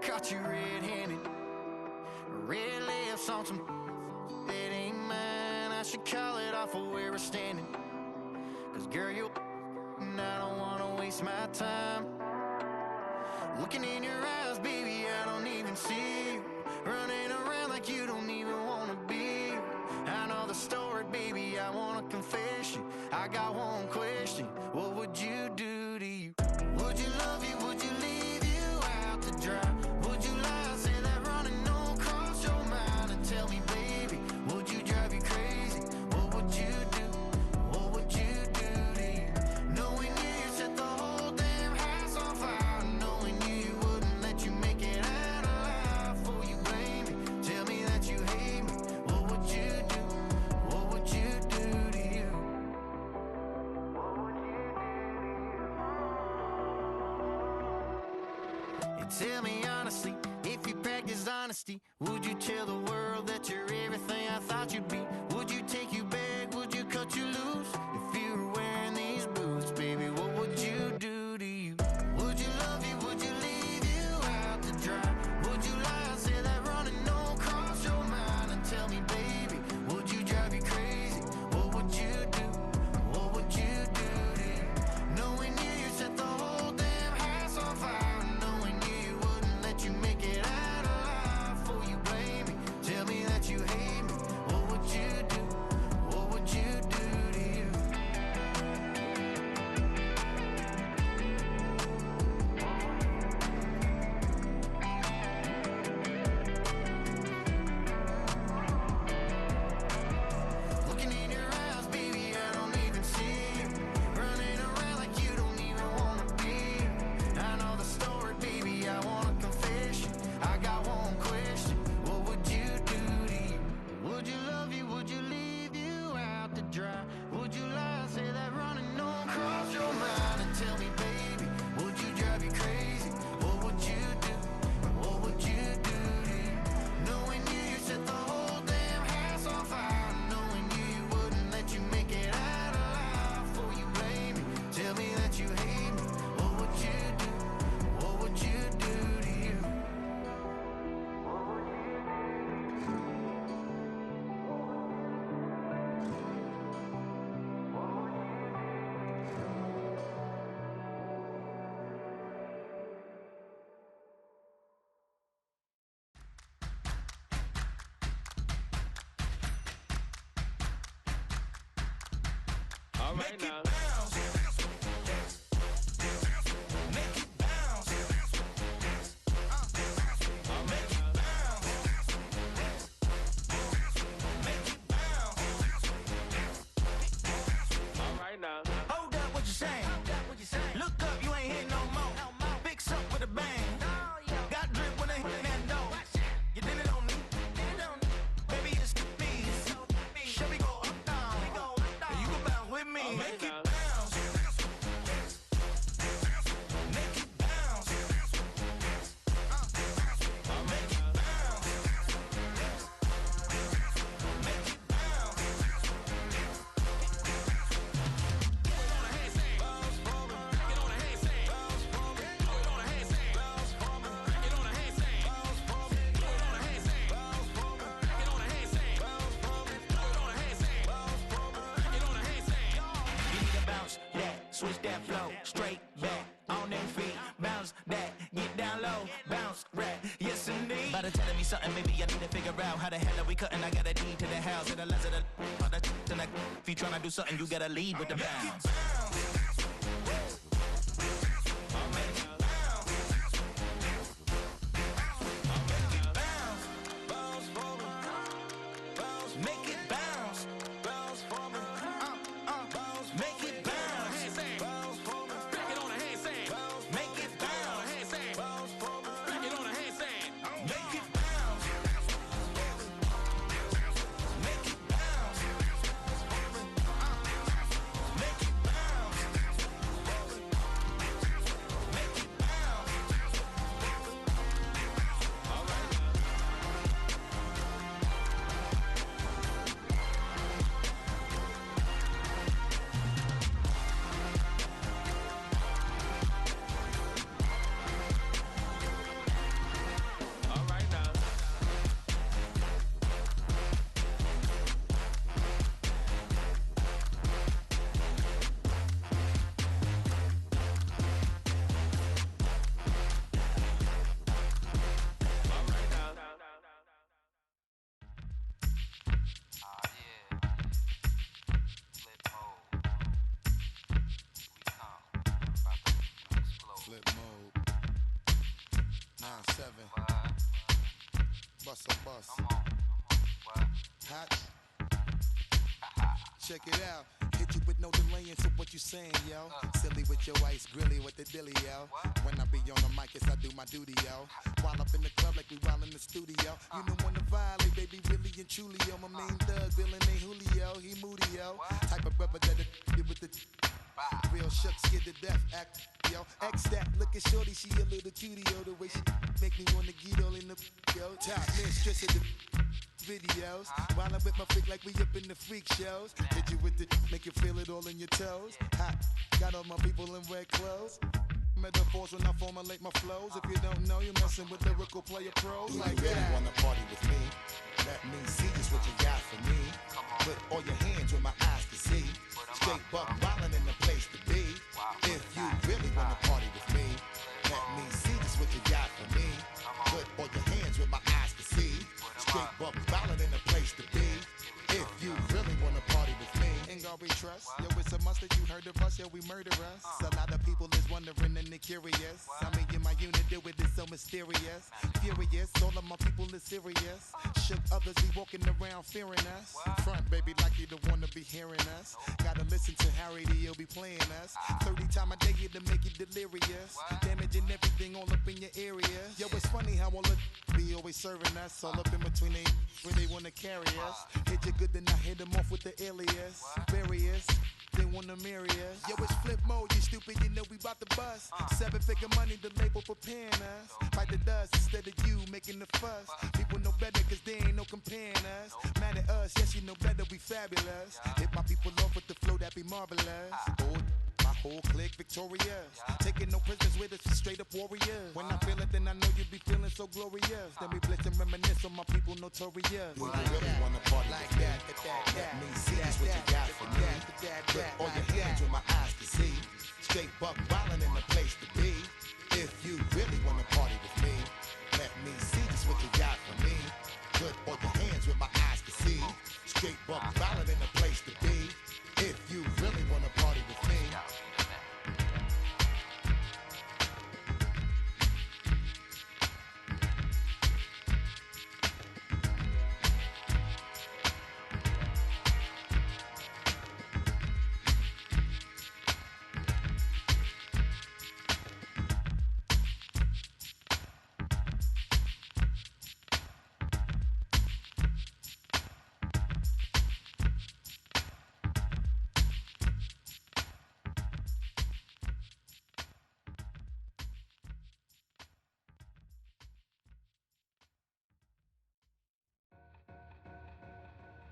caught you red-handed. Red lips on some it ain't mine. I should call it off of where we're standing. Cause girl, you and I don't wanna waste my time. Looking in your eyes, baby, I don't even see you. Running around like you don't even wanna be. I know the story, baby, I wanna confess you. I got one question, what would you do to you? Would you love you, would you leave you out to dry? Would you lie, say that running don't cross your mind? And tell me, baby, would you drive you crazy? What would you do? What would you do to you? Knowing you set the whole damn house on fire. Knowing you wouldn't let you make it out alive. Before you blame me, tell me that you hate me. What would you do? What would you do to you? What would you do to you? And tell me honestly, if you practice honesty, would you tell the world that you're everything I thought you'd be? Would you take you back? Would you cut you loose? If you were wearing these boots, baby, what would you do to you? Would you love you? Would you leave you out to dry? Would you lie, say that running don't cross your mind? And tell me, baby, would you drive you crazy? What would you do? What would you do to you? Knowing you set the whole damn house on fire. Knowing you wouldn't let you make it out alive. Before you blame me, tell me that you hate me. What would you do? What would you do to you? Looking in your eyes, baby, I don't even see you. Running around like you don't even wanna be. I know the story, baby, I wanna confess you. I got one question, what would you do to you? Would you love you, would you leave you out to dry? Would you lie, say that running don't cross your mind? And tell me, baby, would you drive you crazy? What would you do? What would you do to you? Knowing you set the whole damn house on fire. Knowing you wouldn't let you make it out alive. Before you blame me, tell me that you hate me. What would you do? What would you do to you? What would you All right now. All right now. Hold up, what you saying? Look up, you ain't hitting no more. Fix up with a bang. Got drip when they hit that door. You did it on me. Baby, it's me. Shall we go up, down? You go bounce with me. Make it bounce. Make it bounce. Make it bounce. Make it bounce. You need to bounce that, switch that flow, straight back on them feet, bounce that, get down low, bounce right, yes indeed. By the telling me something, maybe I need to figure out how the hell are we cutting. I got a deed to the house, and the less of the if you tryna do something, you gotta lead with the bounce. Make it bounce. Make it bounce. Back it on a handstand. Make it bounce. Back it on a handstand. Make it bounce. Make it bounce. Make it bounce. bust a bus. Hot. Check it out. Hit you with no delay into what you saying, yo. Silly with your ice, grilly with the dilly, yo. When I be on the mic, yes, I do my duty, yo. While up in the club like we while in the studio. You know when to violate, baby, really and truly, yo. My main thug, villain ain't Julio, he moody, yo. Type of brother that'll with the real shook, scared to death, act, yo. X that, look at shorty, she a little cutie, yo. The way she make me wanna get all in the, yo. Top mistress of the videos. While I'm with my freak like we up in the freak shows. Hit you with the, make you feel it all in your toes. Hot, got all my people in red clothes. Metaphors when I formulate my flows. If you don't know, you're messing with lyrical player pros. Do like you really that. wanna party with me? Let me see just what you got for me. Put all your hands where my eyes can see. Straight buck wildin' in the place to be. If you really wanna party with me, let me see just what you got for me. Put all your hands where my eyes can see. Straight buck wildin' in the place to be. If you really wanna party with me, Ain't God we trust. Yo, it's a must that you heard of us. Yo, we murder us. A lot of people is wondering and they curious. I mean, in my unit do it is so mysterious. Furious, all of my people is serious. Shook others be walking around fearing us. Front, baby, like you don't wanna be hearing us. Gotta listen to Harry, he'll be playing us. 30 times a day to make you delirious. Damaging everything all up in your area. Yo, it's funny how all the be always serving us. All up in between they where they wanna carry us. Hit you good, then I hit them off with the alias. Various, they wanna marry us. Yo, it's flip mode, you stupid, you know we bout to bust. 7-figure money, the label preparing us. Fight the dust instead of you making the fuss. People know better cause they ain't no comparing us. Mad at us, yes you know better, we fabulous. Hit my people off with the flow, that be marvelous. Oh, my whole clique victorious. Taking no prisoners with us, straight up warriors. When I feel it, then I know you be feeling so glorious. Then we blitz and reminisce on my people notorious. do you really wanna party with me? Let me see just what you got for me. Put all your hands where my eyes can see. Straight buck wildin' in the place to be. If you really wanna party with me, let me see just what you got for me. Put all your hands where my eyes can see. Straight buck wildin' in the place to be. If you really wanna party with me.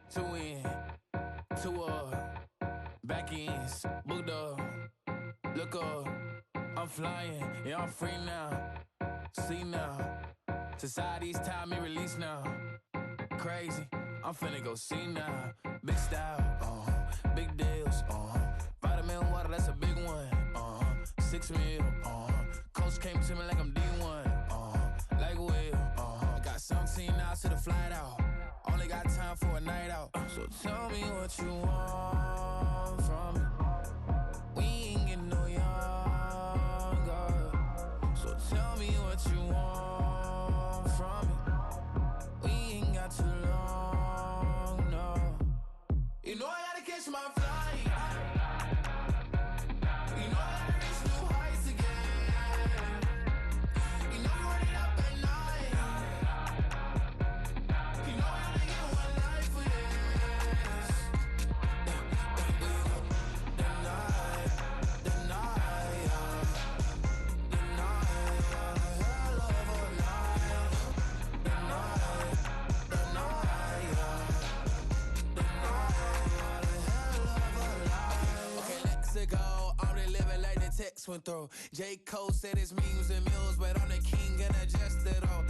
Two in, two back ends, booked up, look up, I'm flying, yeah I'm free now, see now, society's time me release now, crazy, I'm finna go see now, big style, big deals, vitamin water, that's a big one, 6 mil, coach came to me like I'm D1, like Will, got 17 hours to the flight out. Only got time for a night out. So tell me what you want from me. We ain't getting no younger. So tell me what you want from me. We ain't got too long, no. You know I gotta catch my flight. You know I gotta reach new heights again. You know we running up at night. You know I gotta get one life for this. The night, hell of a night. The night, okay, let's go. I'm the living like the text went through. J. Cole said his memes and meals, but I'm the king and adjust it all.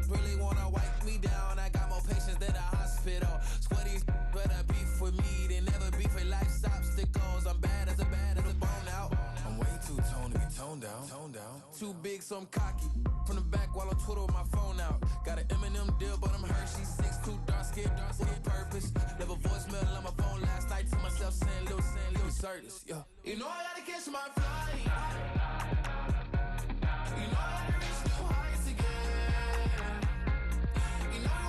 Really wanna wipe me down. I got more patience than a hospital. Sweaty better beef with me than never beef with life's obstacles. I'm bad as a bone out. I'm way too toned to be toned down. Too big, so I'm cocky. From the back while on Twitter with my phone out. Got an Eminem deal, but I'm Hershey. 6'2", dark skin, with a purpose. Left a voicemail on my phone last night to myself saying, Lil Curtis, yeah. You know I gotta catch my flight. You know I gotta reach new heights again. You know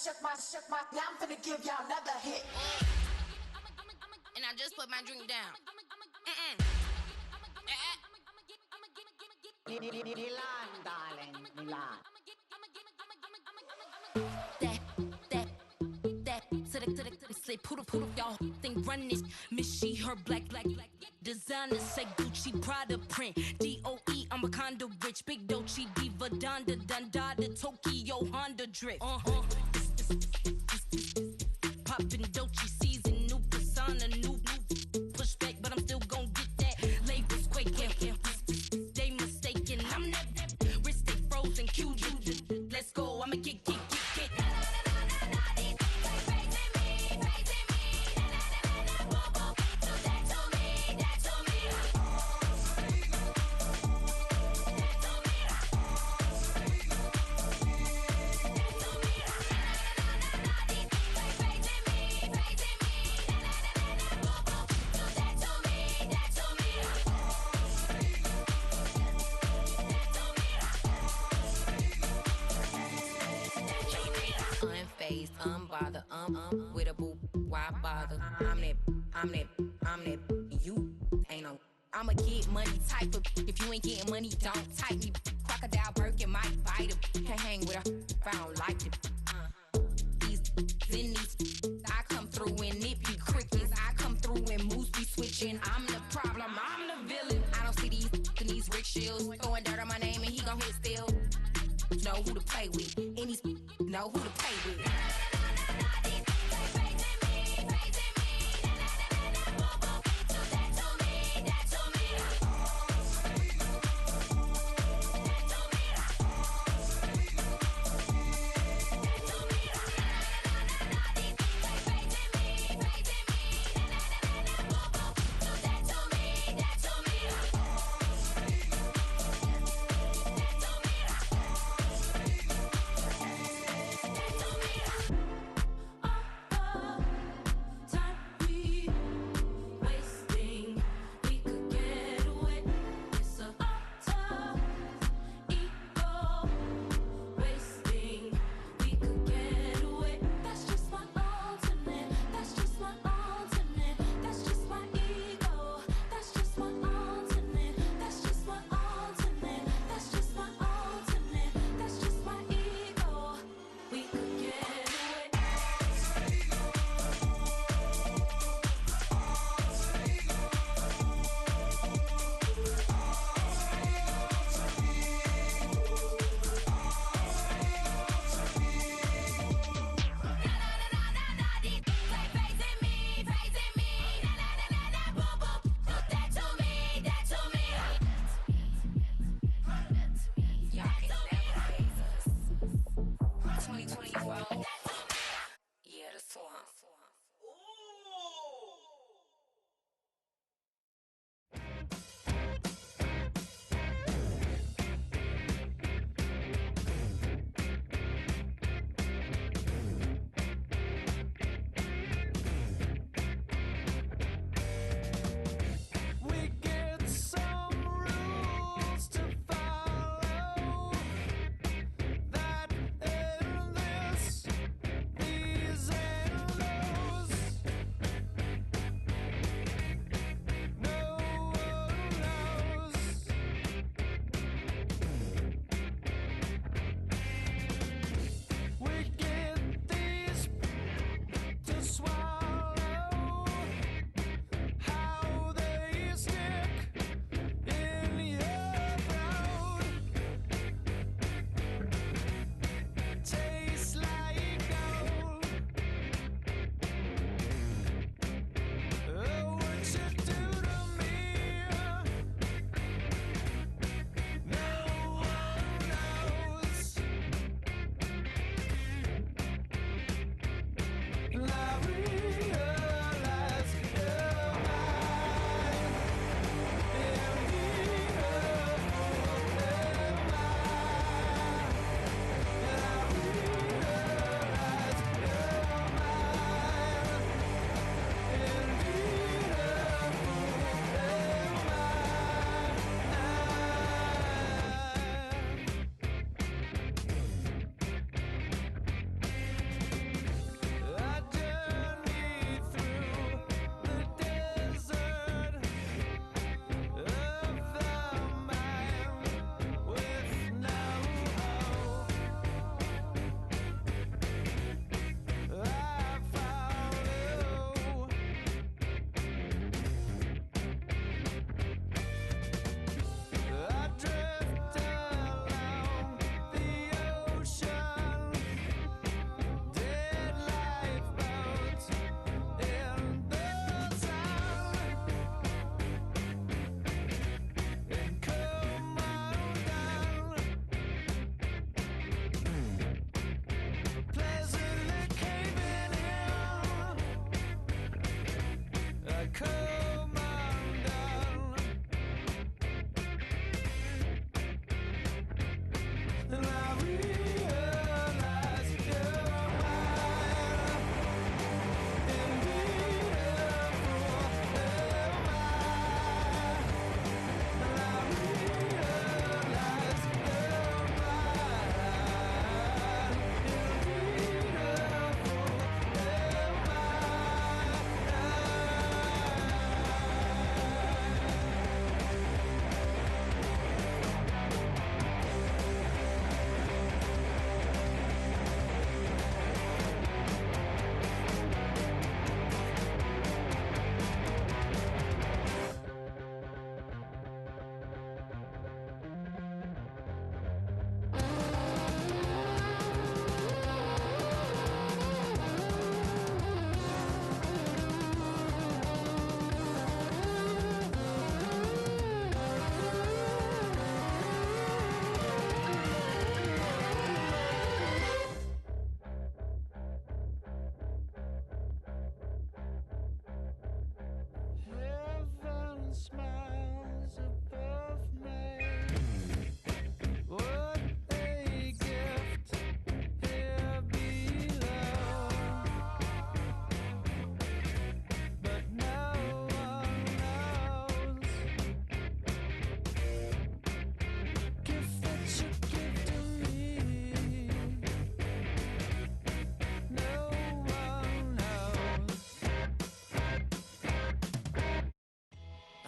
now I'm finna give y'all another hit. And I just put my drink down. Milan, darling, Milan. That, say poodle, y'all think run this. Miss she, her black, designer, say Gucci, Prada print. DOE, I'm a condo rich, big Dolce, Diva, Donda, Dundada, Tokyo, Honda drip. Poppin' Dolce season, new persona, new pushback, but I'm still gon' get that. Labels quaking, they mistaken. I'm that wrist stay frozen, Q, let's go, I'ma get. Unfazed, unbothered, with a boo, why bother? I'm that, you ain't no. I'ma get money type of, if you ain't getting money, don't type me. Crocodile Birkin might bite him. Can't hang with her if I don't like it. These, I come through and nip you crickets. I come through and moves be switching. I'm the problem, I'm the villain. I don't see these rickshaws throwing dirt on my name and he gon' hit still. Know who to play with, and these know who to play with.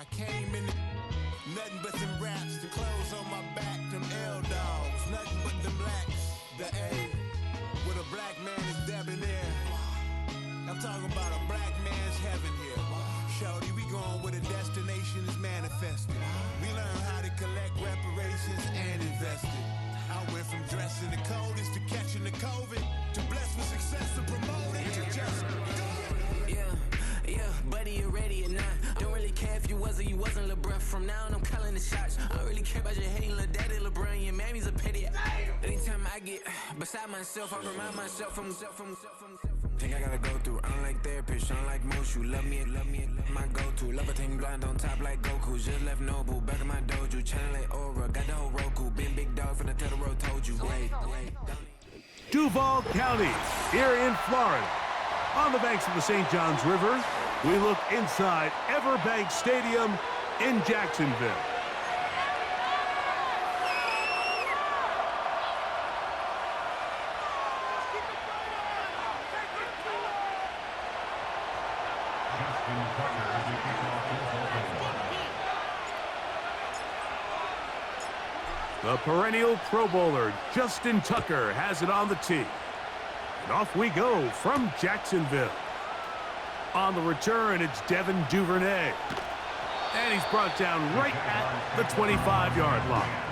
I came in nothing but them raps, the clothes on my back, them L-dogs, nothing but them blacks. The A, with a black man is debonair. I'm talking about a black man's heaven here. Shorty, we going where the destination is manifested. We learn how to collect reparations and invest it. I went from dressing the coldest to catching the COVID, to blessed with success to promoting to just go. Yeah, buddy, you ready or not? Don't really care if you was or you wasn't LeBron. From now on, I'm calling the shots. I don't really care about your hating, little daddy, LeBron. Your mammy's a pity. Anytime I get beside myself, I remind myself from. Think I gotta go through. I don't like therapists, I don't like most. You love me, my go-to. Love a team blind on top like Goku. Just left Nobu, back in my dojo. Channel like Aura, got the whole Roku. Been big dog from the Tether Road, told you. Wait. Duval County, here in Florida. On the banks of the St. Johns River, we look inside Everbank Stadium in Jacksonville. The perennial Pro Bowler, Justin Tucker, has it on the tee. And off we go from Jacksonville. On the return, it's Devin Duvernay. And he's brought down right at the 25-yard line.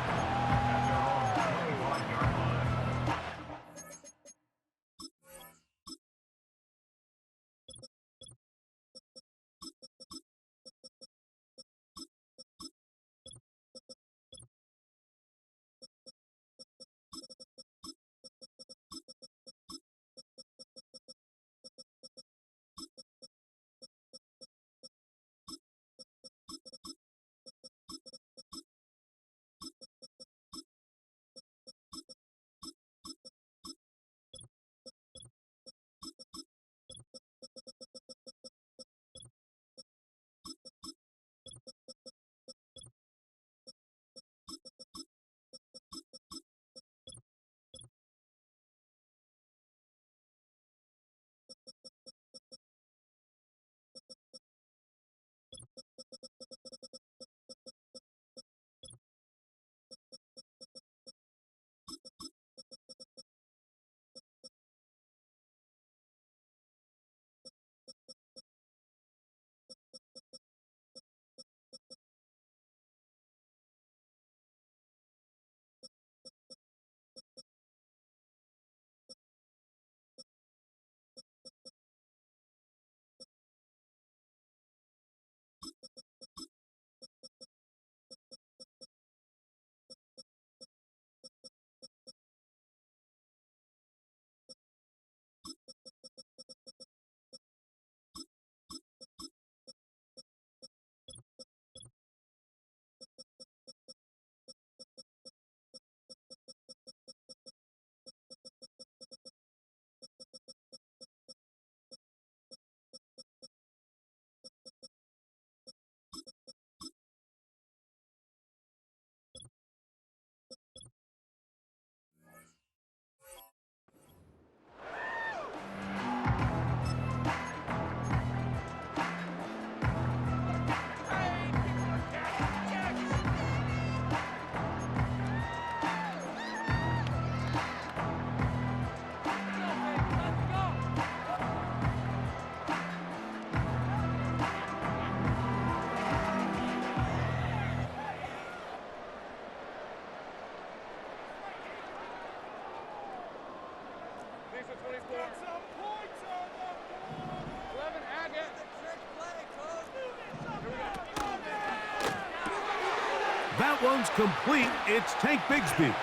That one's complete. It's Tank Bigsby.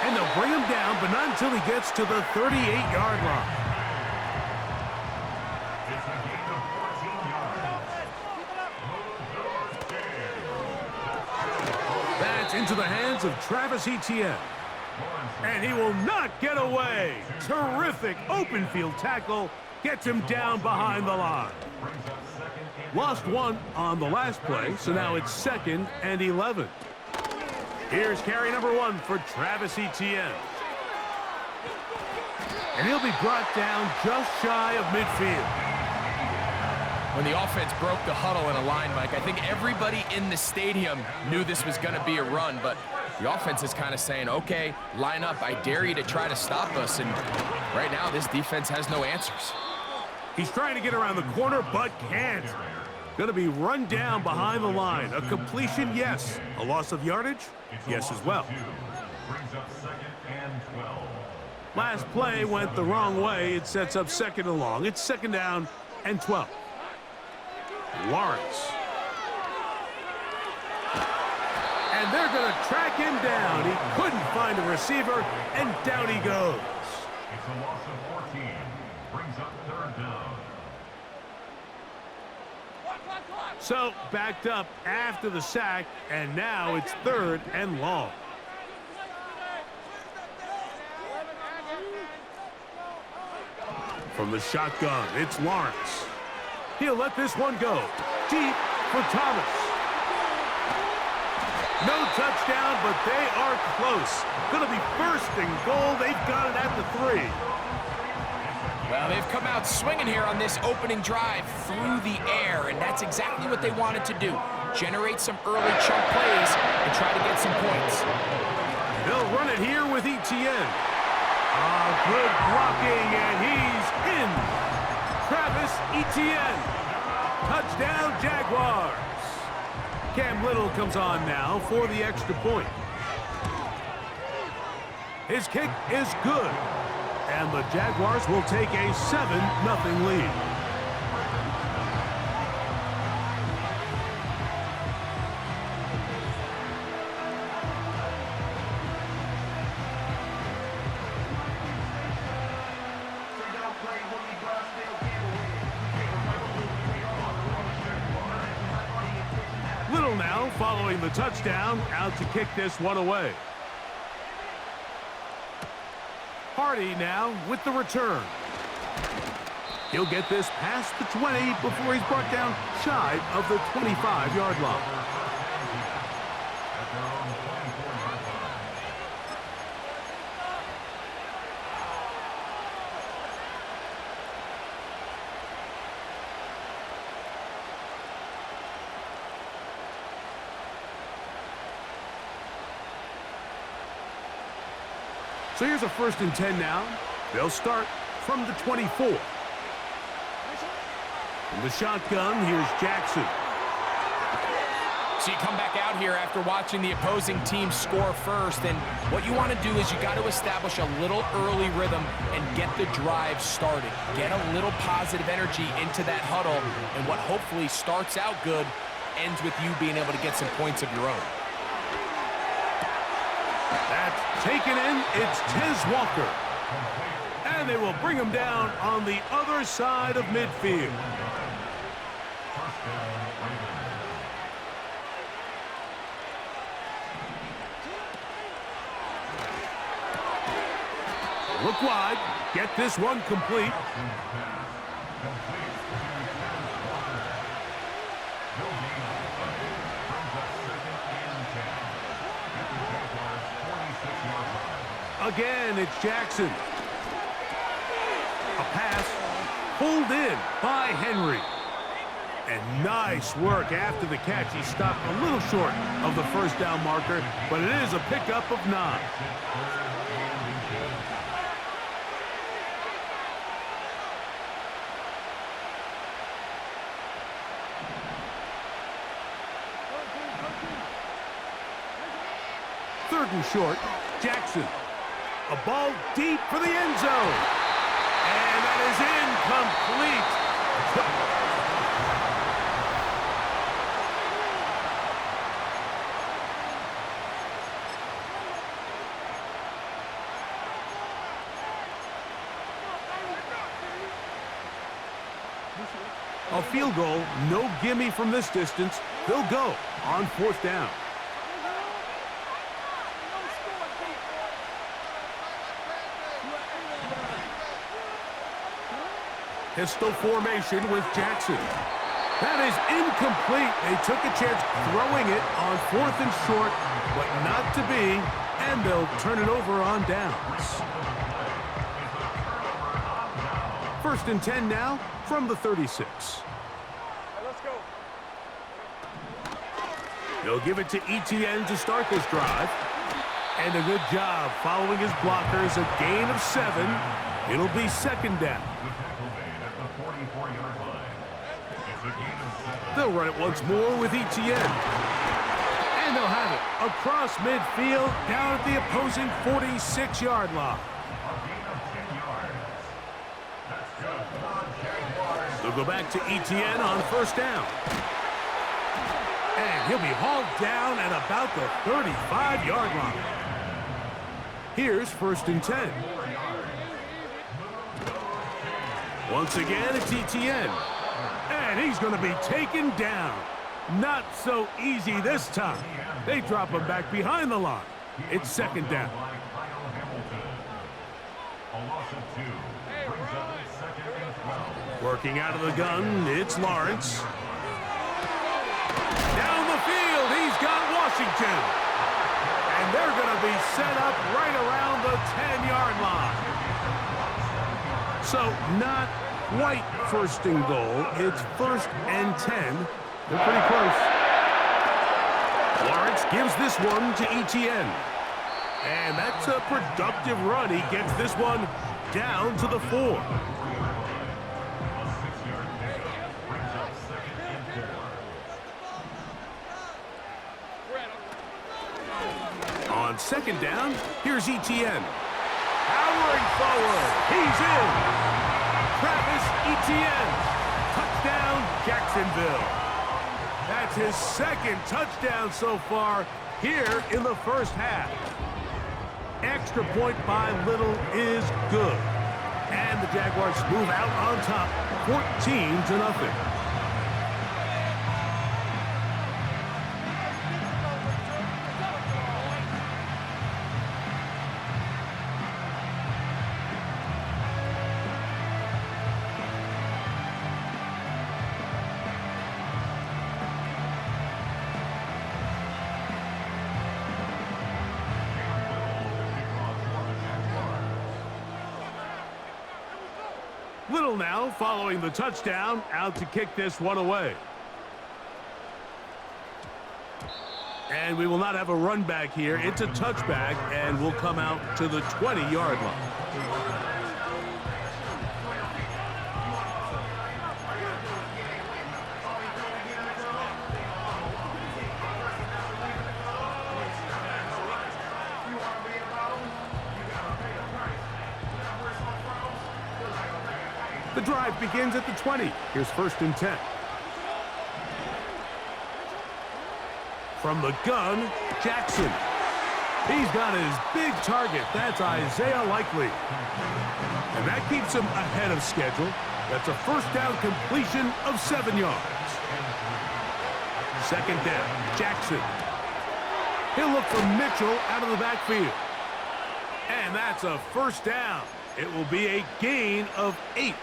And they'll bring him down, but not until he gets to the 38-yard line. That's into the hands of Travis Etienne. And he will not get away. Terrific open field tackle. Gets him down behind the line. Lost one on the last play, so now it's 2nd and 11. Here's carry number 1 for Travis Etienne. And he'll be brought down just shy of midfield. When the offense broke the huddle in a line, Mike, I think everybody in the stadium knew this was going to be a run, but the offense is kind of saying, okay, line up. I dare you to try to stop us, and right now this defense has no answers. He's trying to get around the corner, but can't. Going to be run down behind the line. A completion, yes. A loss of yardage, yes as well. Last play went the wrong way. It sets up 2nd and long. It's 2nd down and 12. Lawrence. And they're going to track him down. He couldn't find a receiver, and down he goes. It's a loss of 14. Brings up 3rd down. So, backed up after the sack, and now it's 3rd and long. From the shotgun, it's Lawrence. He'll let this one go. Deep for Thomas. No touchdown, but they are close. Going to be 1st and goal. They've got it at the 3. Well, they've come out swinging here on this opening drive through the air, and that's exactly what they wanted to do. Generate some early chunk plays and try to get some points. They'll run it here with Etienne. Good blocking, and he's in. Travis Etienne. Touchdown, Jaguars. Cam Little comes on now for the extra point. His kick is good. And the Jaguars will take a 7-0 lead. Little now following the touchdown, out to kick this one away. Hardy now with the return. He'll get this past the 20 before he's brought down shy of the 25-yard line. So here's a 1st and 10 now. They'll start from the 24. From the shotgun, here's Jackson. So you come back out here after watching the opposing team score first, and what you want to do is you got to establish a little early rhythm and get the drive started. Get a little positive energy into that huddle, and what hopefully starts out good ends with you being able to get some points of your own. That's taken in. It's Tez Walker. And they will bring him down on the other side of midfield. Look wide. Get this one complete. Again, it's Jackson. A pass pulled in by Henry. And nice work after the catch. He stopped a little short of the 1st down marker, but it is a pickup of 9. Third and short, Jackson. A ball deep for the end zone. And that is incomplete. A field goal, no gimme from this distance. They'll go on 4th down. Pistol formation with Jackson. That is incomplete. They took a chance throwing it on 4th and short, but not to be, and they'll turn it over on downs. 1st and 10 now from the 36. He'll give it to ETN to start this drive. And a good job following his blockers. A gain of 7. It'll be second down. They'll run it once more with ETN. And they'll have it across midfield down at the opposing 46-yard line. They'll go back to ETN on first down. And he'll be hauled down at about the 35-yard line. Here's first and 10. Once again, it's ETN. And he's going to be taken down. Not so easy this time. They drop him back behind the line. It's second down. Working out of the gun, it's Lawrence. Down the field, he's got Washington. And they're going to be set up right around the 10-yard line. So not quite first and goal. It's first and 10. They're pretty close. Lawrence gives this one to ETN. And that's a productive run. He gets this one down to the 4. On second down, here's ETN. Powering forward. He's in. Travis Etienne. Touchdown, Jacksonville. That's his second touchdown so far here in the first half. Extra point by Little is good. And the Jaguars move out on top, 14-0. Little now following the touchdown, out to kick this one away. And we will not have a run back here. It's a touchback, and we'll come out to the 20-yard line. The drive begins at the 20. Here's first and 10. From the gun, Jackson. He's got his big target. That's Isaiah Likely. And that keeps him ahead of schedule. That's a first down completion of 7 yards. Second down, Jackson. He'll look for Mitchell out of the backfield. And that's a first down. It will be a gain of 8.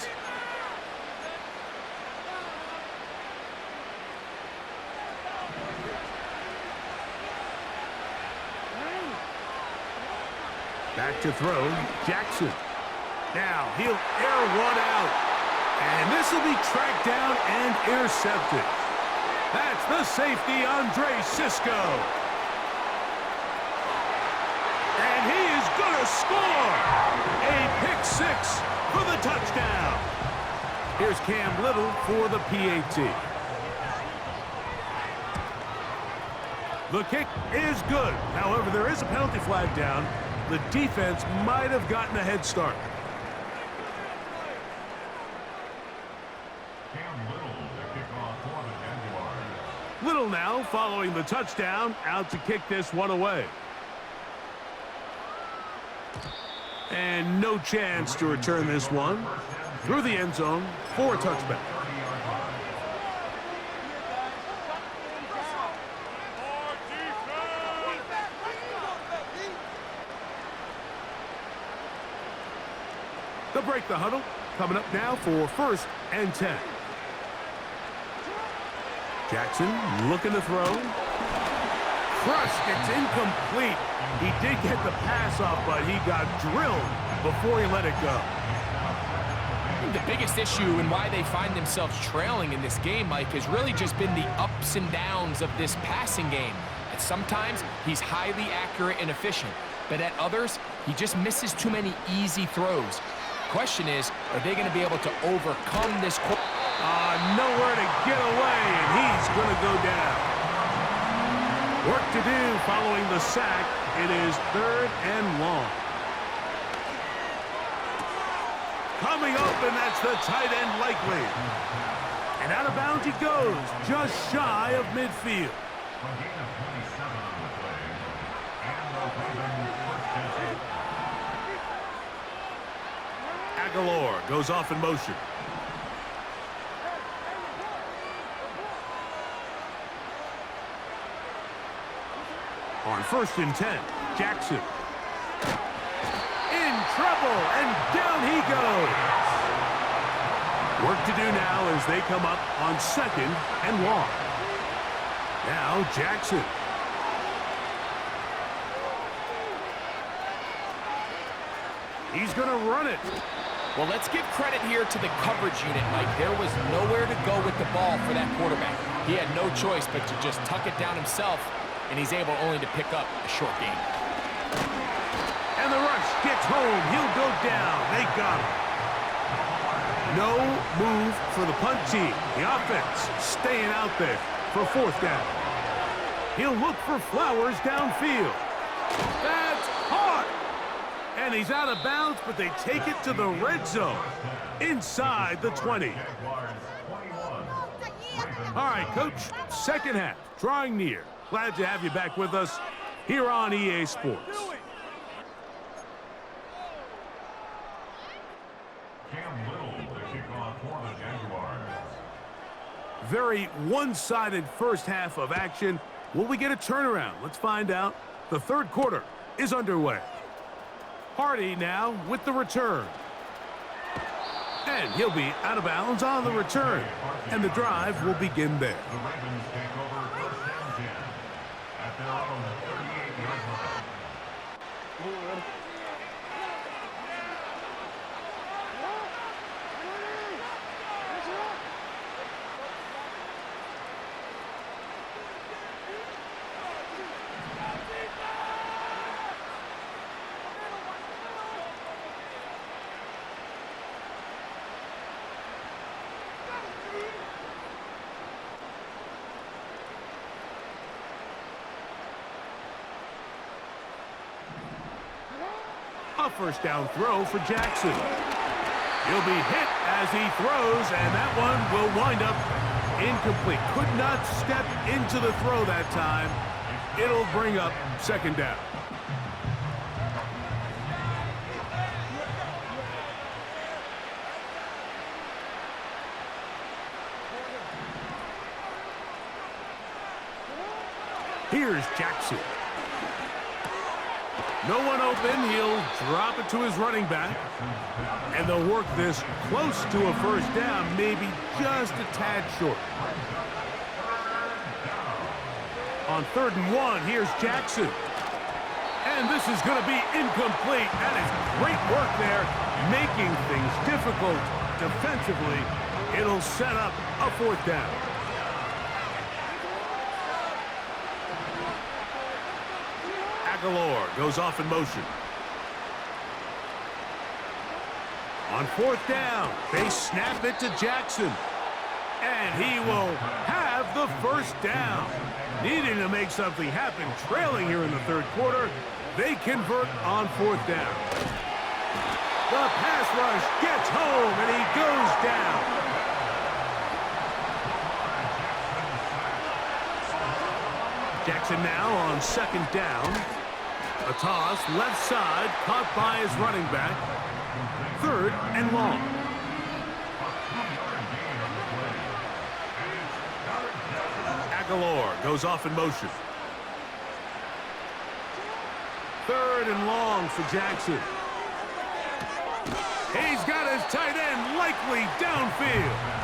Back to throw, Jackson. Now he'll air one out. And this will be tracked down and intercepted. That's the safety, Andre Cisco. And he is going to score. A pick 6 for the touchdown. Here's Cam Little for the PAT. The kick is good. However, there is a penalty flag down. The defense might have gotten a head start. Little now following the touchdown, out to kick this one away. And no chance to return this one. Through the end zone for a touchback. They'll break the huddle. Coming up now for first and 10. Jackson looking to throw. Crushed. It's incomplete. He did get the pass off, but he got drilled before he let it go. The biggest issue and why they find themselves trailing in this game, Mike, has really just been the up ups and downs of this passing game. At sometimes, he's highly accurate and efficient, but at others, he just misses too many easy throws. Question is, are they going to be able to overcome this? Nowhere to get away, and he's going to go down. Work to do following the sack. It is 3rd and long. Coming open, that's the tight end likely. And out of bounds he goes, just shy of midfield. Aguilar goes off in motion. On 1st and 10, Jackson. In trouble, and down he goes. Work to do now as they come up on 2nd and long. Now Jackson. He's going to run it. Well, let's give credit here to the coverage unit, Mike. There was nowhere to go with the ball for that quarterback. He had no choice but to just tuck it down himself, and he's able only to pick up a short gain. And the rush gets home. He'll go down. They got him. No move for the punt team. The offense staying out there for 4th down. He'll look for Flowers downfield. That's hard. And he's out of bounds, but they take it to the red zone. Inside the 20. All right, Coach. 2nd half. Drawing near. Glad to have you back with us here on EA Sports. Very one-sided first half of action. Will we get a turnaround? Let's find out. The 3rd quarter is underway. Hardy now with the return. And he'll be out of bounds on the return. And the drive will begin there. The Ravens take over 1st and 10 at their own 38-yard line. A 1st down throw for Jackson. He'll be hit as he throws, and that one will wind up incomplete. Could not step into the throw that time. It'll bring up 2nd down. Here's Jackson. No one open. He'll drop it to his running back. And they'll work this close to a 1st down, maybe just a tad short. On 3rd and 1, here's Jackson. And this is going to be incomplete. That is great work there, making things difficult defensively. It'll set up a 4th down. Aguilar goes off in motion. On 4th down, they snap it to Jackson. And he will have the 1st down. Needing to make something happen, trailing here in the 3rd quarter. They convert on 4th down. The pass rush gets home, and he goes down. Jackson now on 2nd down. A toss, left side, caught by his running back. 3rd and long. Aguilar goes off in motion. 3rd and long for Jackson. He's got his tight end likely downfield.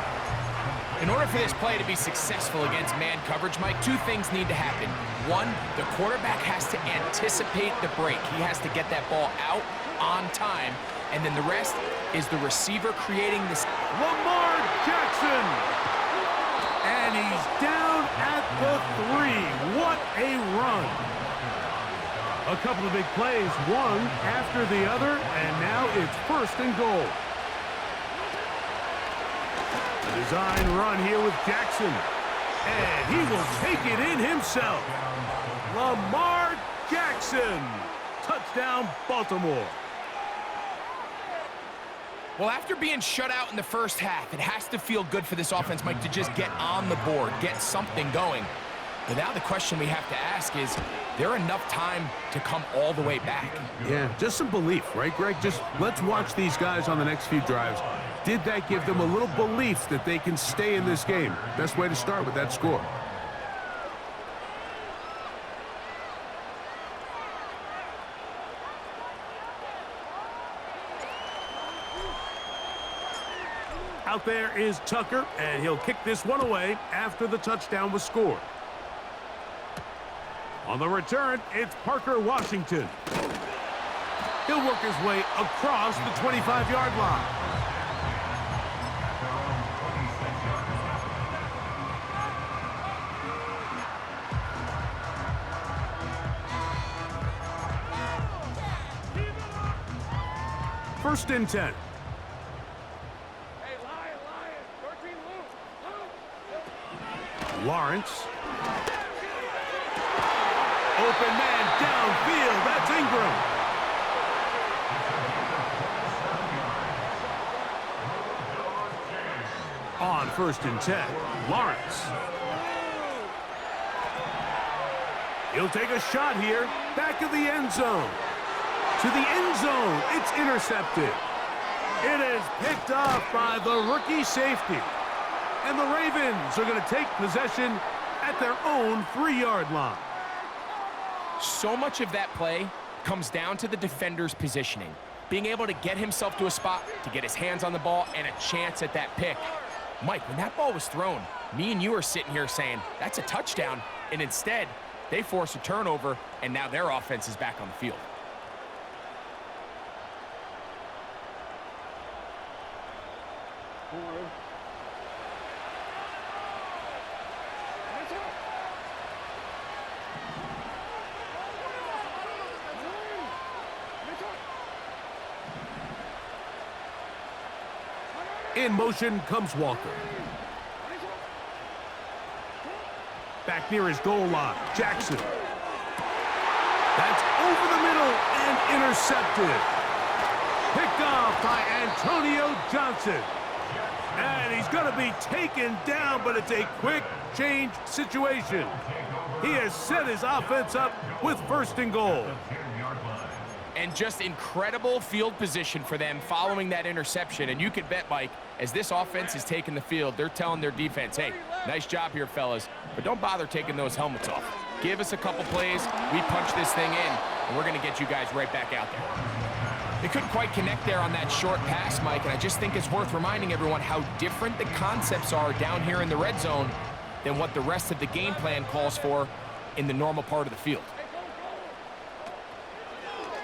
In order for this play to be successful against man coverage, Mike, 2 things need to happen. 1, the quarterback has to anticipate the break. He has to get that ball out on time. And then the rest is the receiver creating this. Lamar Jackson! And he's down at the 3. What a run. A couple of big plays, one after the other, and now it's 1st and goal. A design run here with Jackson. And he will take it in himself. Lamar Jackson. Touchdown, Baltimore. Well, after being shut out in the first half, it has to feel good for this offense, Mike, to just get on the board, get something going. But now the question we have to ask is there enough time to come all the way back? Yeah, just some belief, right, Greg? Just let's watch these guys on the next few drives. Did that give them a little belief that they can stay in this game? Best way to start with that score. Out there is Tucker, and he'll kick this one away after the touchdown was scored. On the return, it's Parker Washington. He'll work his way across the 25-yard line. First and 10. Lawrence. Open man downfield. That's Ingram. On 1st and 10, Lawrence. He'll take a shot here. Back of the end zone. To the end zone. It's intercepted. It is picked off by the rookie safety. And the Ravens are going to take possession at their own 3-yard line. So much of that play comes down to the defender's positioning. Being able to get himself to a spot, to get his hands on the ball, and a chance at that pick. Mike, when that ball was thrown, me and you are sitting here saying, that's a touchdown. And instead, they force a turnover, and now their offense is back on the field. In motion comes Walker. Back near his goal line, Jackson. That's over the middle and intercepted. Picked off by Antonio Johnson. And he's going to be taken down, but it's a quick change situation. He has set his offense up with 1st and goal. And just incredible field position for them following that interception. And you could bet, Mike, as this offense is taking the field, they're telling their defense, hey, nice job here, fellas, but don't bother taking those helmets off. Give us a couple plays, we punch this thing in, and we're going to get you guys right back out there. They couldn't quite connect there on that short pass, Mike, and I just think it's worth reminding everyone how different the concepts are down here in the red zone than what the rest of the game plan calls for in the normal part of the field.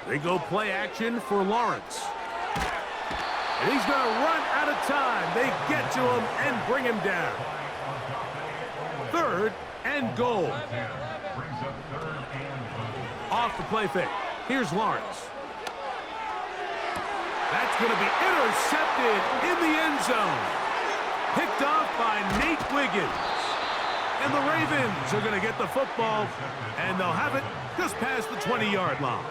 They go play action for Lawrence. And he's going to run out of time. They get to him and bring him down. 3rd and goal. Off the play fake. Here's Lawrence. That's going to be intercepted in the end zone. Picked off by Nate Wiggins. And the Ravens are going to get the football, and they'll have it just past the 20-yard line.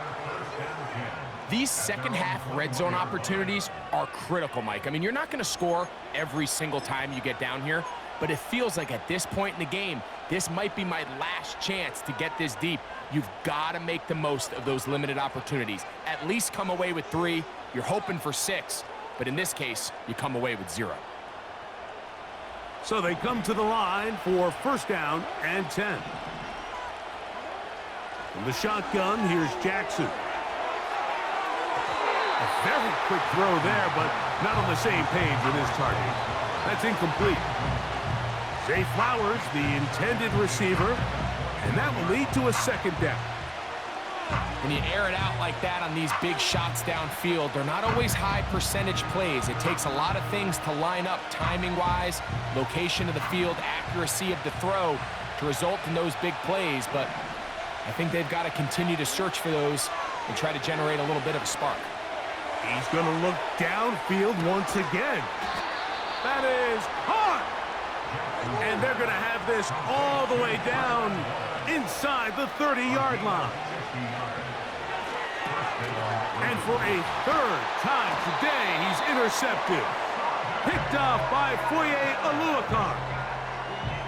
These second-half red zone opportunities are critical, Mike. I mean, you're not going to score every single time you get down here, but it feels like at this point in the game, this might be my last chance to get this deep. You've got to make the most of those limited opportunities. At least come away with 3. You're hoping for 6, but in this case, you come away with 0. So they come to the line for 1st down and 10. From the shotgun, here's Jackson. A very quick throw there, but not on the same page with his target. That's incomplete. Zay Flowers, the intended receiver, and that will lead to a 2nd down. When you air it out like that on these big shots downfield, they're not always high percentage plays. It takes a lot of things to line up timing-wise, location of the field, accuracy of the throw to result in those big plays. But I think they've got to continue to search for those and try to generate a little bit of a spark. He's going to look downfield once again. That is hard. And they're going to have this all the way down inside the 30-yard line. And for a third time today, he's intercepted. Picked off by Foye Oluokun.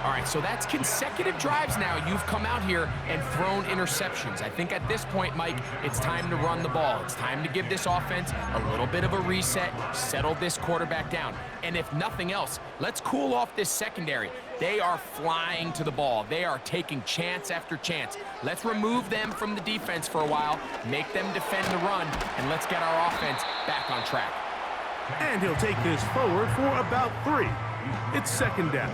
All right, so that's consecutive drives now. You've come out here and thrown interceptions. I think at this point, Mike, it's time to run the ball. It's time to give this offense a little bit of a reset, settle this quarterback down. And if nothing else, let's cool off this secondary. They are flying to the ball. They are taking chance after chance. Let's remove them from the defense for a while, make them defend the run, and let's get our offense back on track. And he'll take this forward for about 3. It's second down.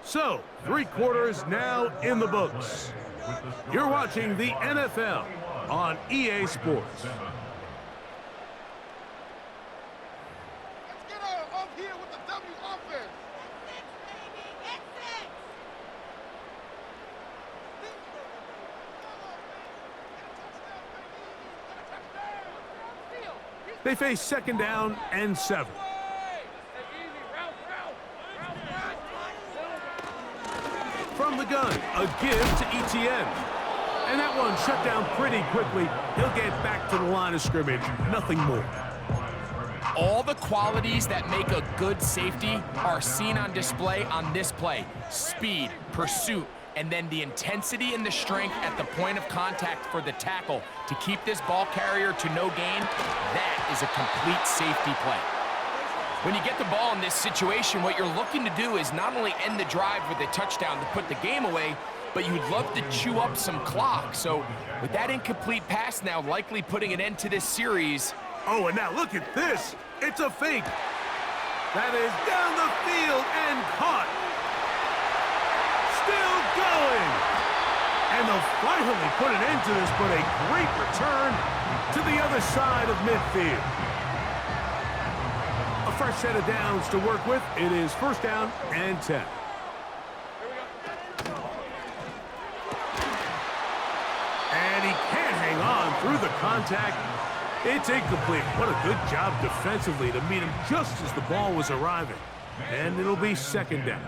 So, 3 quarters now in the books. You're watching the NFL on EA Sports. Let's get up here with the W offense. They face second down and 7. From the gun, a give to Etienne. And that one shut down pretty quickly. He'll get back to the line of scrimmage. Nothing more. All the qualities that make a good safety are seen on display on this play. Speed, pursuit, and then the intensity and the strength at the point of contact for the tackle to keep this ball carrier to no gain. That is a complete safety play. When you get the ball in this situation, what you're looking to do is not only end the drive with a touchdown to put the game away, but you'd love to chew up some clock. So with that incomplete pass now likely putting an end to this series. Oh, and now look at this. It's a fake. That is down the field and caught. Still going. And they'll finally put an end to this, but a great return to the other side of midfield. A fresh set of downs to work with. It is first down and 10. And he can't hang on through the contact. It's incomplete. What a good job defensively to meet him just as the ball was arriving. And it'll be second down.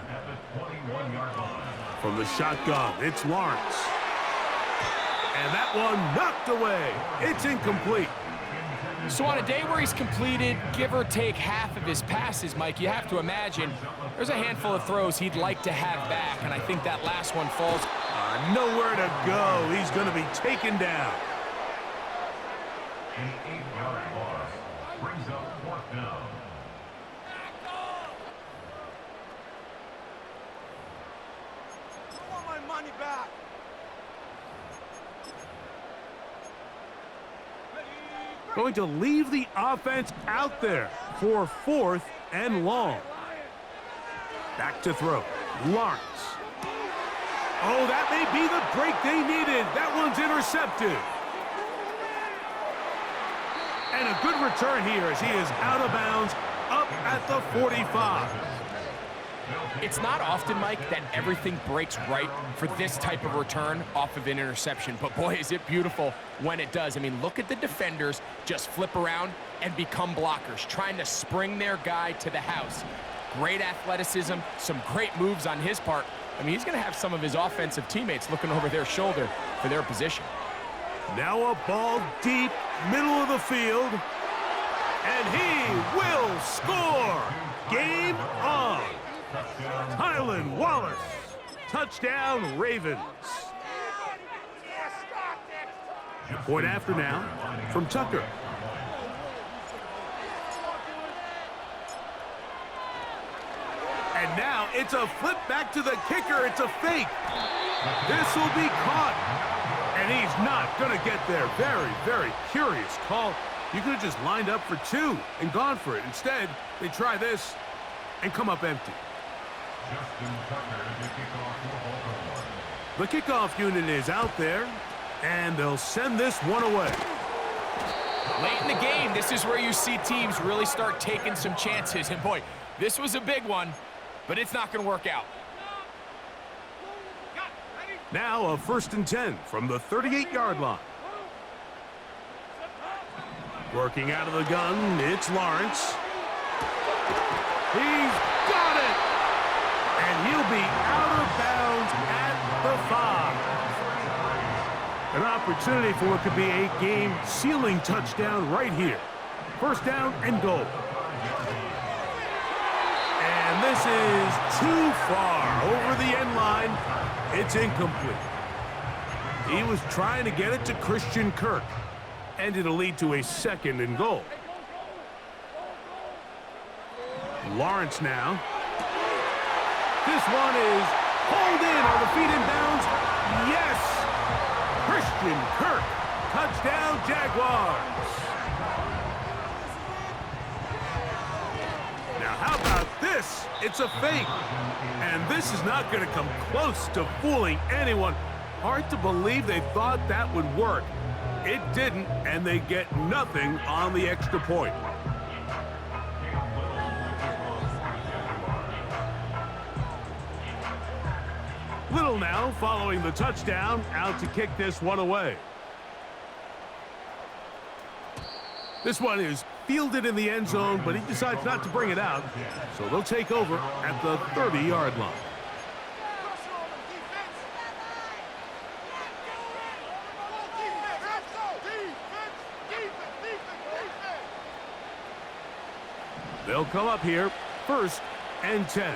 From the shotgun, it's Lawrence. And that one knocked away. It's incomplete. So on a day where he's completed, give or take half of his passes, Mike, you have to imagine there's a handful of throws he'd like to have back, and I think that last one falls. Nowhere to go. He's going to be taken down. An 8-yard loss brings up fourth down. I want my money back. Going to leave the offense out there for 4th and long. Back to throw. Lawrence. Oh, that may be the break they needed. That one's intercepted. And a good return here as he is out of bounds up at the 45. It's not often, Mike, that everything breaks right for this type of return off of an interception. But boy, is it beautiful when it does. I mean, look at the defenders just flip around and become blockers, trying to spring their guy to the house. Great athleticism, some great moves on his part. I mean, he's going to have some of his offensive teammates looking over their shoulder for their position. Now a ball deep, middle of the field. And he will score. Game on. Tylan Wallace. Touchdown, Ravens. Point after now from Tucker. And now it's a flip back to the kicker. It's a fake. This will be caught. And he's not going to get there. Very, very curious call. You could have just lined up for 2 and gone for it. Instead, they try this and come up empty. The kickoff unit is out there, and they'll send this one away. Late in the game, this is where you see teams really start taking some chances. And boy, this was a big one, but it's not going to work out. Now a 1st and 10 from the 38-yard line. Working out of the gun, it's Lawrence. He's got it! And he'll be out of bounds at the 5. An opportunity for what could be a game-sealing touchdown right here. 1st down and goal. And this is too far over the end line. It's incomplete. He was trying to get it to Christian Kirk, and it'll lead to a 2nd and goal. Lawrence now. This one is hauled in on the feet in bounds. Yes! Christian Kirk. Touchdown, Jaguars. Now, how about this? It's a fake. And this is not going to come close to fooling anyone. Hard to believe they thought that would work. It didn't, and they get nothing on the extra point. Little now following the touchdown, out to kick this one away. This one is fielded in the end zone, but he decides not to bring it out, so they'll take over at the 30-yard line. They'll come up here, 1st and 10.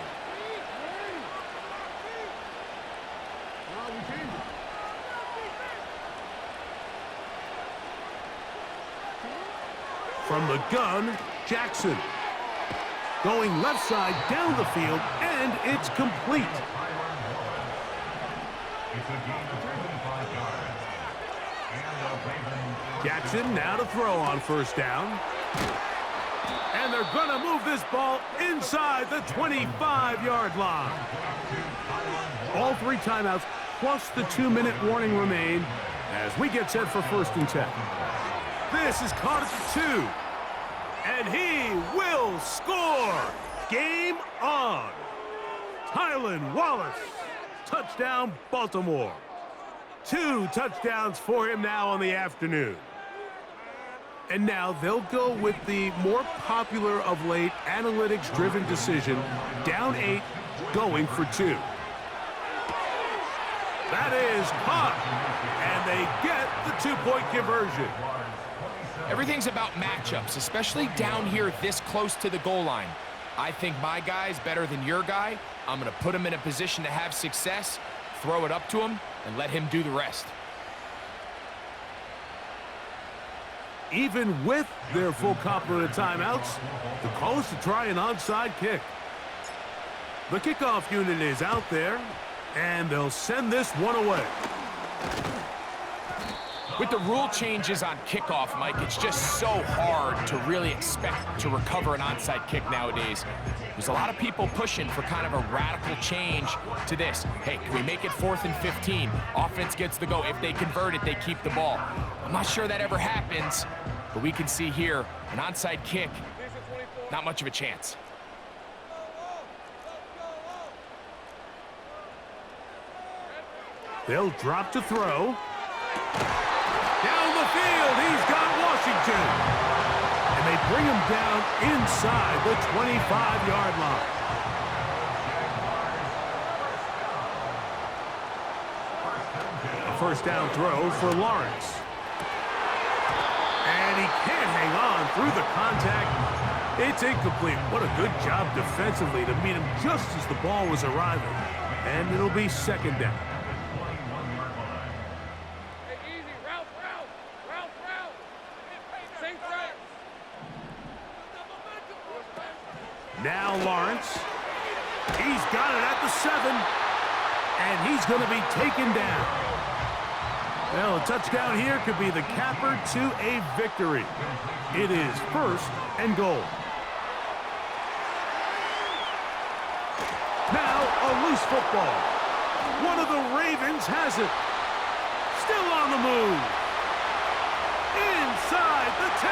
From the gun, Jackson. Going left side down the field, and it's complete. Jackson now to throw on 1st down. And they're going to move this ball inside the 25-yard line. All 3 timeouts plus the 2-minute warning remain as we get set for 1st and 10. This is caught at the 2. And he will score. Game on. Tylan Wallace. Touchdown, Baltimore. 2 touchdowns for him now on the afternoon. And now they'll go with the more popular of late analytics-driven decision. Down 8, going for 2. That is caught. And they get the 2-point conversion. Everything's about matchups, especially down here this close to the goal line. I think my guy's better than your guy. I'm going to put him in a position to have success, throw it up to him, and let him do the rest. Even with their full complement of timeouts, the call is to try an onside kick. The kickoff unit is out there, and they'll send this one away. With the rule changes on kickoff, Mike, it's just so hard to really expect to recover an onside kick nowadays. There's a lot of people pushing for kind of a radical change to this. Hey, can we make it 4th and 15? Offense gets the go. If they convert it, they keep the ball. I'm not sure that ever happens, but we can see here an onside kick, not much of a chance. They'll drop to throw. Down the field, he's got Washington. And they bring him down inside the 25-yard line. A 1st down throw for Lawrence. And he can't hang on through the contact. It's incomplete. What a good job defensively to meet him just as the ball was arriving. And it'll be 2nd down. Now Lawrence. He's got it at the 7. And he's going to be taken down. Well, a touchdown here could be the capper to a victory. It is 1st and goal. Now, a loose football. One of the Ravens has it. Still on the move. Inside the 10.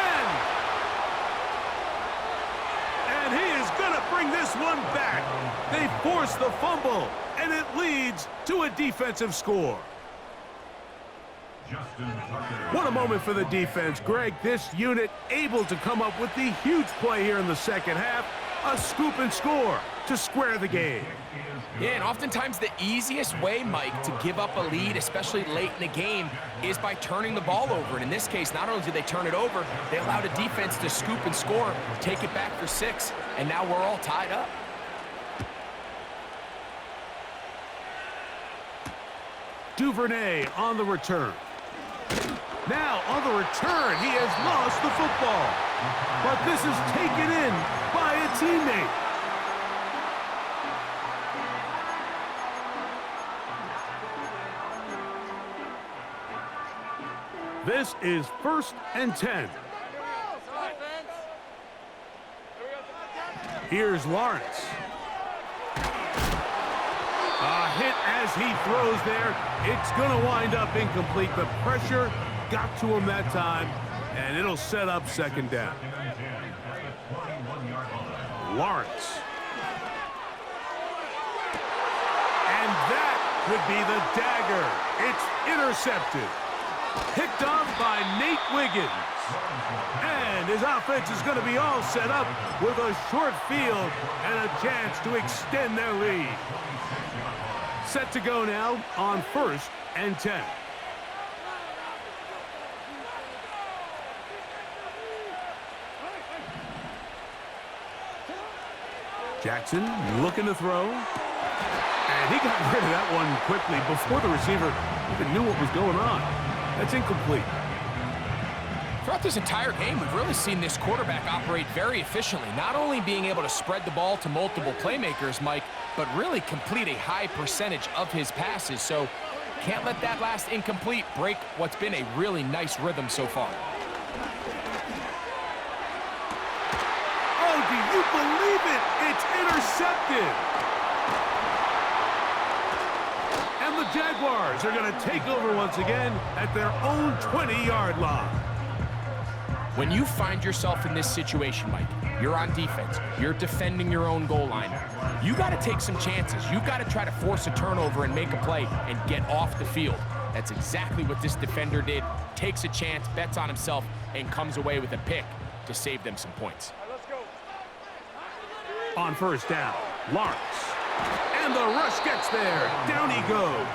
And he is going to bring this one back. They force the fumble, and it leads to a defensive score. What a moment for the defense, Greg. This unit able to come up with the huge play here in the second half. A scoop and score to square the game. Yeah, and oftentimes the easiest way, Mike, to give up a lead, especially late in the game, is by turning the ball over. And in this case, not only did they turn it over, they allowed a defense to scoop and score, take it back for 6, and now we're all tied up. Duvernay on the return. Now on the return, he has lost the football. But this is taken in by a teammate. This is 1st and 10. Here's Lawrence. A hit as he throws there. It's going to wind up incomplete. The pressure got to him that time, and it'll set up 2nd down. Lawrence. And that could be the dagger. It's intercepted. Picked off by Nate Wiggins. And his offense is going to be all set up with a short field and a chance to extend their lead. Set to go now on 1st and 10. Jackson looking to throw. And he got rid of that one quickly before the receiver even knew what was going on. That's incomplete. Throughout this entire game, we've really seen this quarterback operate very efficiently, not only being able to spread the ball to multiple playmakers, Mike, but really complete a high percentage of his passes. So can't let that last incomplete break what's been a really nice rhythm so far. Oh, do you believe it? It's intercepted. And the Jaguars are going to take over once again at their own 20-yard line. When you find yourself in this situation, Mike, you're on defense, you're defending your own goal line, you got to take some chances. You got to try to force a turnover and make a play and get off the field. That's exactly what this defender did. Takes a chance, bets on himself, and comes away with a pick to save them some points. On 1st down, Lawrence. And the rush gets there. Down he goes.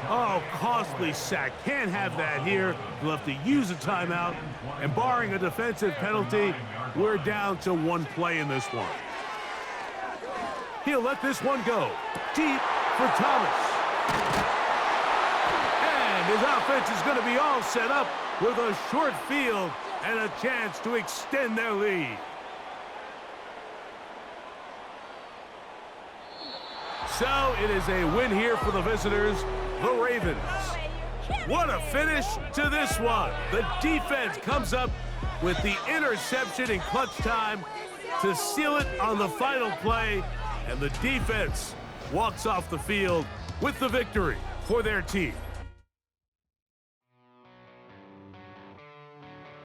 Oh, costly sack. Can't have that here. He'll have to use a timeout. And barring a defensive penalty, we're down to 1 play in this one. He'll let this one go. Deep for Thomas. And his offense is going to be all set up with a short field and a chance to extend their lead. So it is a win here for the visitors, the Ravens. What a finish to this one. The defense comes up with the interception in clutch time to seal it on the final play, and the defense walks off the field with the victory for their team.